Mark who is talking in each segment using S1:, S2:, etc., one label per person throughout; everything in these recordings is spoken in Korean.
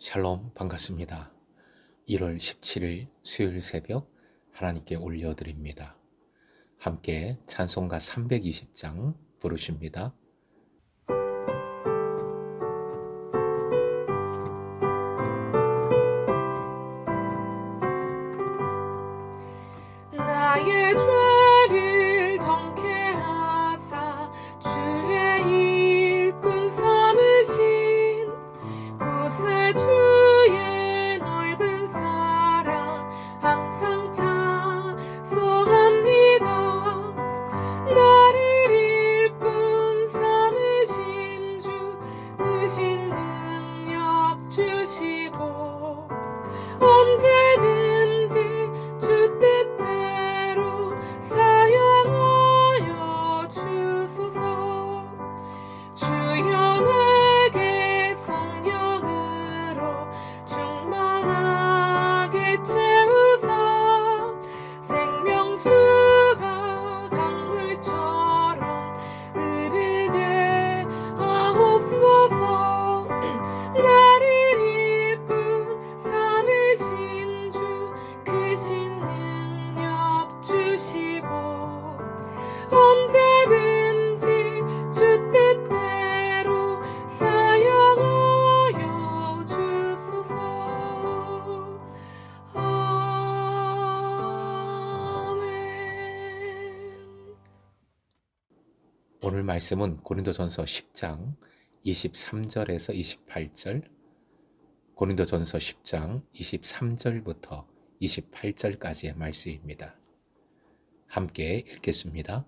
S1: 샬롬 반갑습니다. 1월 17일 수요일 새벽 하나님께 올려드립니다. 함께 찬송가 320장 부르십니다.
S2: 나의 죄를 정케 하사 주의 일꾼 삼으신 구세주의 넓은 사랑 항상 찬송합니다. 나를 일꾼 삼으신 주 크신 능력 주시고 언제든지 주 뜻대로 사용하여 주소서. 주여 내게 성령으로 충만하게 채우사 생명수가 강물처럼 흐르게 하옵소서. 나를 일꾼 삼으신 주 크신 능력 주시고 언제든지 주 뜻대로 사용하여 주소서. 아멘.
S1: 오늘 말씀은 고린도전서 10장 23절에서 28절, 고린도전서 10장 23절부터 28절까지의 말씀입니다. 함께 읽겠습니다.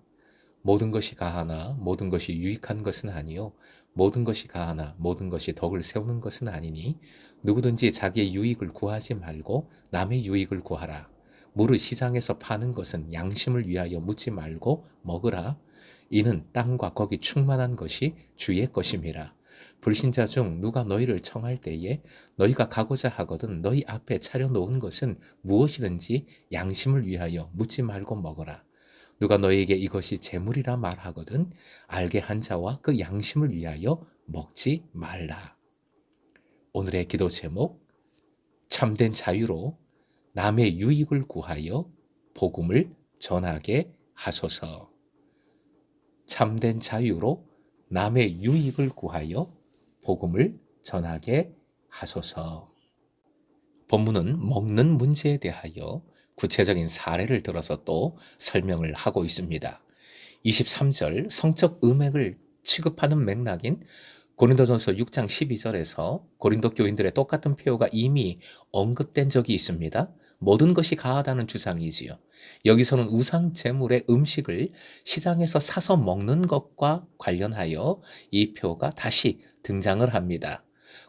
S1: 모든 것이 가하나 모든 것이 유익한 것은 아니요 모든 것이 가하나 모든 것이 덕을 세우는 것은 아니니 누구든지 자기의 유익을 구하지 말고 남의 유익을 구하라. 물을 시장에서 파는 것은 양심을 위하여 묻지 말고 먹으라. 이는 땅과 거기 충만한 것이 주의 것임이라. 불신자 중 누가 너희를 청할 때에 너희가 가고자 하거든 너희 앞에 차려놓은 것은 무엇이든지 양심을 위하여 묻지 말고 먹어라. 누가 너희에게 이것이 재물이라 말하거든 알게 한 자와 그 양심을 위하여 먹지 말라. 오늘의 기도 제목, 참된 자유로 남의 유익을 구하여 복음을 전하게 하소서. 참된 자유로 남의 유익을 구하여 복음을 전하게 하소서. 본문은 먹는 문제에 대하여 구체적인 사례를 들어서 또 설명을 하고 있습니다. 23절 성적 음행을 취급하는 맥락인 고린도전서 6장 12절에서 고린도 교인들의 똑같은 표어가 이미 언급된 적이 있습니다. 모든 것이 가하다는 주장이지요. 여기서는 우상 제물의 음식을 시장에서 사서 먹는 것과 관련하여 이 표가 다시 등장을 합니다.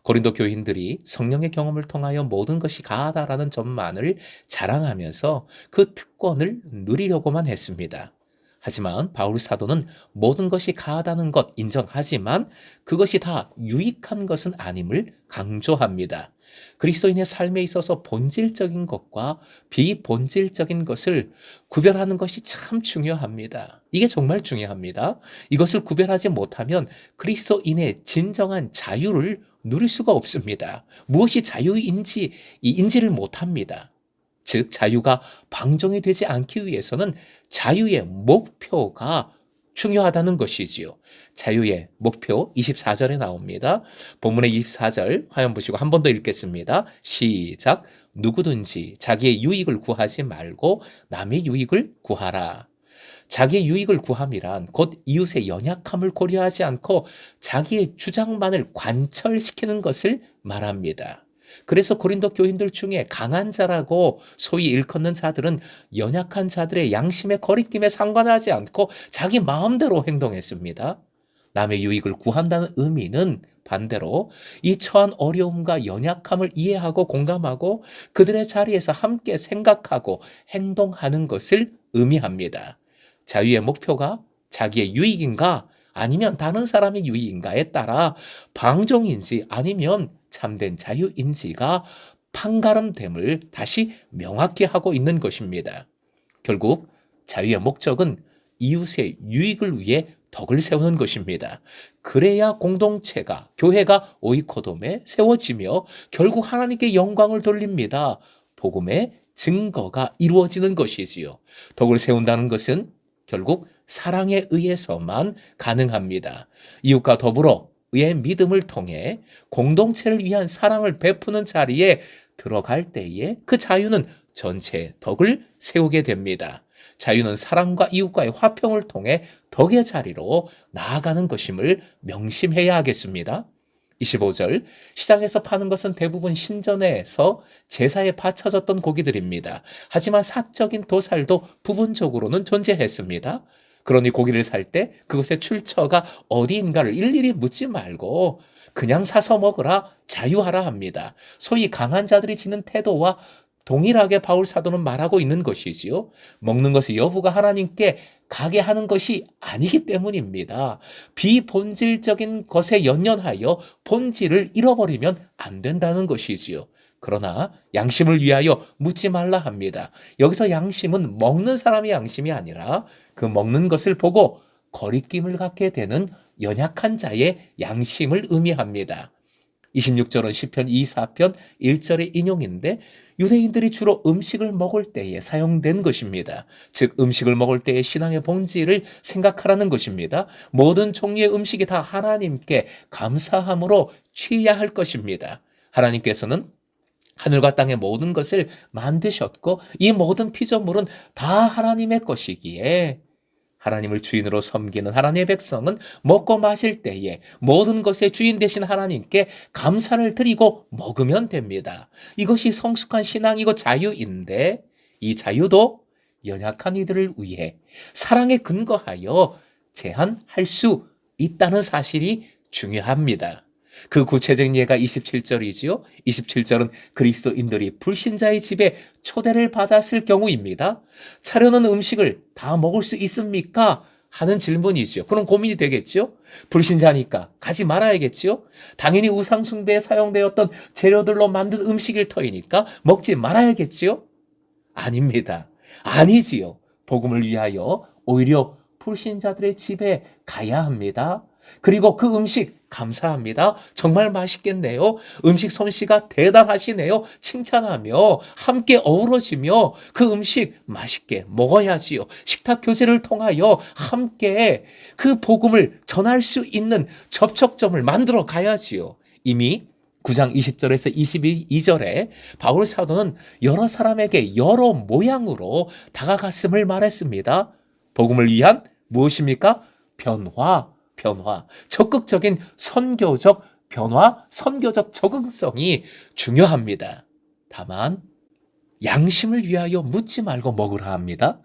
S1: 고린도 교인들이 성령의 경험을 통하여 모든 것이 가하다라는 점만을 자랑하면서 그 특권을 누리려고만 했습니다. 하지만 바울 사도는 모든 것이 가하다는 것 인정하지만 그것이 다 유익한 것은 아님을 강조합니다. 그리스도인의 삶에 있어서 본질적인 것과 비본질적인 것을 구별하는 것이 참 중요합니다. 이게 정말 중요합니다. 이것을 구별하지 못하면 그리스도인의 진정한 자유를 누릴 수가 없습니다. 무엇이 자유인지 인지를 못합니다. 즉 자유가 방종이 되지 않기 위해서는 자유의 목표가 중요하다는 것이지요. 자유의 목표 24절에 나옵니다. 본문의 24절 화면 보시고 한 번 더 읽겠습니다. 시작. 누구든지 자기의 유익을 구하지 말고 남의 유익을 구하라. 자기의 유익을 구함이란 곧 이웃의 연약함을 고려하지 않고 자기의 주장만을 관철시키는 것을 말합니다. 그래서 고린도 교인들 중에 강한 자라고 소위 일컫는 자들은 연약한 자들의 양심의 거리낌에 상관하지 않고 자기 마음대로 행동했습니다. 남의 유익을 구한다는 의미는 반대로 이 처한 어려움과 연약함을 이해하고 공감하고 그들의 자리에서 함께 생각하고 행동하는 것을 의미합니다. 자유의 목표가 자기의 유익인가 아니면 다른 사람의 유익인가에 따라 방종인지 아니면 참된 자유인지가 판가름됨을 다시 명확히 하고 있는 것입니다. 결국 자유의 목적은 이웃의 유익을 위해 덕을 세우는 것입니다. 그래야 공동체가, 교회가 오이코돔에 세워지며 결국 하나님께 영광을 돌립니다. 복음의 증거가 이루어지는 것이지요. 덕을 세운다는 것은 결국 사랑에 의해서만 가능합니다. 이웃과 더불어 의의 믿음을 통해 공동체를 위한 사랑을 베푸는 자리에 들어갈 때에 그 자유는 전체 덕을 세우게 됩니다. 자유는 사랑과 이웃과의 화평을 통해 덕의 자리로 나아가는 것임을 명심해야 하겠습니다. 25절, 시장에서 파는 것은 대부분 신전에서 제사에 바쳐졌던 고기들입니다. 하지만 사적인 도살도 부분적으로는 존재했습니다. 그러니 고기를 살 때 그것의 출처가 어디인가를 일일이 묻지 말고 그냥 사서 먹으라, 자유하라 합니다. 소위 강한 자들이 지는 태도와 동일하게 바울 사도는 말하고 있는 것이지요. 먹는 것의 여부가 하나님께 가게 하는 것이 아니기 때문입니다. 비본질적인 것에 연연하여 본질을 잃어버리면 안 된다는 것이지요. 그러나 양심을 위하여 묻지 말라 합니다. 여기서 양심은 먹는 사람의 양심이 아니라 그 먹는 것을 보고 거리낌을 갖게 되는 연약한 자의 양심을 의미합니다. 26절은 시편 24편 1절의 인용인데 유대인들이 주로 음식을 먹을 때에 사용된 것입니다. 즉 음식을 먹을 때의 신앙의 본질을 생각하라는 것입니다. 모든 종류의 음식이 다 하나님께 감사함으로 취해야 할 것입니다. 하나님께서는 하늘과 땅의 모든 것을 만드셨고 이 모든 피조물은 다 하나님의 것이기에 하나님을 주인으로 섬기는 하나님의 백성은 먹고 마실 때에 모든 것의 주인 되신 하나님께 감사를 드리고 먹으면 됩니다. 이것이 성숙한 신앙이고 자유인데 이 자유도 연약한 이들을 위해 사랑에 근거하여 제한할 수 있다는 사실이 중요합니다. 그 구체적인 예가 27절이지요. 27절은 그리스도인들이 불신자의 집에 초대를 받았을 경우입니다. 차려놓은 음식을 다 먹을 수 있습니까? 하는 질문이지요. 그럼 고민이 되겠죠. 불신자니까 가지 말아야겠죠. 당연히 우상 숭배에 사용되었던 재료들로 만든 음식일 터이니까 먹지 말아야겠죠. 아닙니다. 아니지요. 복음을 위하여 오히려 불신자들의 집에 가야 합니다. 그리고 그 음식 감사합니다. 정말 맛있겠네요. 음식 솜씨가 대단하시네요. 칭찬하며 함께 어우러지며 그 음식 맛있게 먹어야지요. 식탁 교제를 통하여 함께 그 복음을 전할 수 있는 접촉점을 만들어 가야지요. 이미 9장 20절에서 22절에 바울 사도는 여러 사람에게 여러 모양으로 다가갔음을 말했습니다. 복음을 위한 무엇입니까? 변화, 적극적인 선교적 변화, 선교적 적응성이 중요합니다. 다만 양심을 위하여 묻지 말고 먹으라 합니다.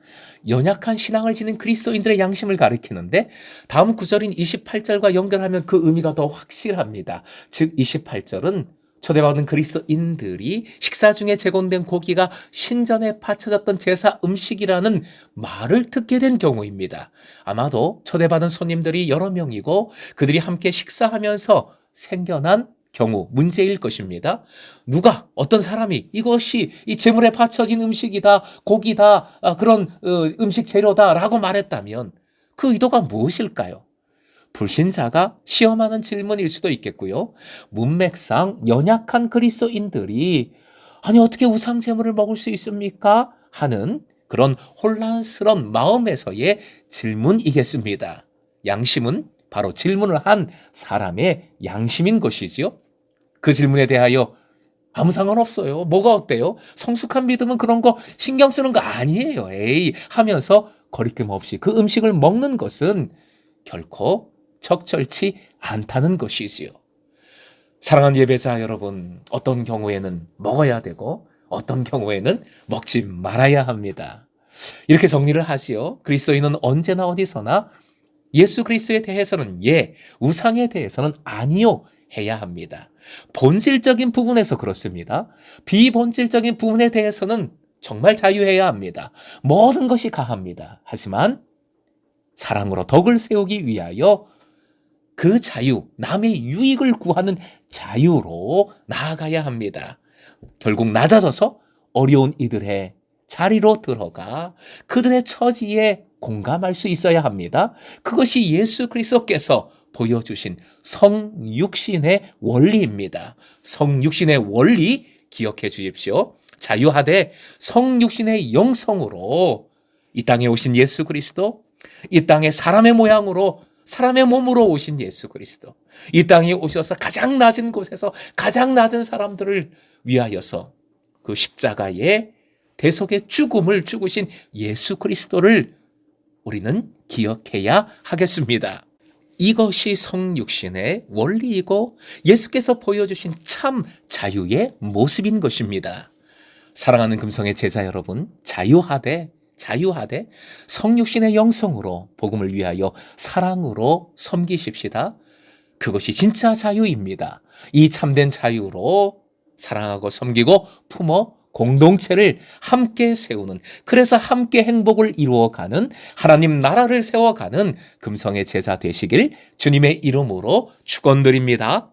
S1: 연약한 신앙을 지닌 그리스도인들의 양심을 가리키는데 다음 구절인 28절과 연결하면 그 의미가 더 확실합니다. 즉 28절은 초대받은 그리스도인들이 식사 중에 제공된 고기가 신전에 바쳐졌던 제사 음식이라는 말을 듣게 된 경우입니다. 아마도 초대받은 손님들이 여러 명이고 그들이 함께 식사하면서 생겨난 경우 문제일 것입니다. 누가 어떤 사람이 이것이 이 제물에 바쳐진 음식이다, 고기다, 그런 음식 재료다라고 말했다면 그 의도가 무엇일까요? 불신자가 시험하는 질문일 수도 있겠고요. 문맥상 연약한 그리스도인들이 아니 어떻게 우상 제물을 먹을 수 있습니까? 하는 그런 혼란스러운 마음에서의 질문이겠습니다. 양심은 바로 질문을 한 사람의 양심인 것이지요. 그 질문에 대하여 아무 상관없어요. 뭐가 어때요? 성숙한 믿음은 그런 거 신경 쓰는 거 아니에요. 에이 하면서 거리낌 없이 그 음식을 먹는 것은 결코 적절치 않다는 것이지요. 사랑하는 예배자 여러분, 어떤 경우에는 먹어야 되고 어떤 경우에는 먹지 말아야 합니다. 이렇게 정리를 하지요. 그리스도인은 언제나 어디서나 예수 그리스도에 대해서는 예, 우상에 대해서는 아니요 해야 합니다. 본질적인 부분에서 그렇습니다. 비본질적인 부분에 대해서는 정말 자유해야 합니다. 모든 것이 가합니다. 하지만 사랑으로 덕을 세우기 위하여 그 자유, 남의 유익을 구하는 자유로 나아가야 합니다. 결국 낮아져서 어려운 이들의 자리로 들어가 그들의 처지에 공감할 수 있어야 합니다. 그것이 예수 그리스도께서 보여주신 성육신의 원리입니다. 성육신의 원리 기억해 주십시오. 자유하되 성육신의 영성으로 이 땅에 오신 예수 그리스도, 이 땅에 사람의 모양으로 사람의 몸으로 오신 예수 그리스도, 이 땅에 오셔서 가장 낮은 곳에서 가장 낮은 사람들을 위하여서 그 십자가의 대속의 죽음을 죽으신 예수 그리스도를 우리는 기억해야 하겠습니다. 이것이 성육신의 원리이고 예수께서 보여주신 참 자유의 모습인 것입니다. 사랑하는 금성의 제자 여러분, 자유하되 성육신의 영성으로 복음을 위하여 사랑으로 섬기십시다. 그것이 진짜 자유입니다. 이 참된 자유로 사랑하고 섬기고 품어 공동체를 함께 세우는, 그래서 함께 행복을 이루어가는, 하나님 나라를 세워가는 금성의 제자 되시길 주님의 이름으로 축원드립니다.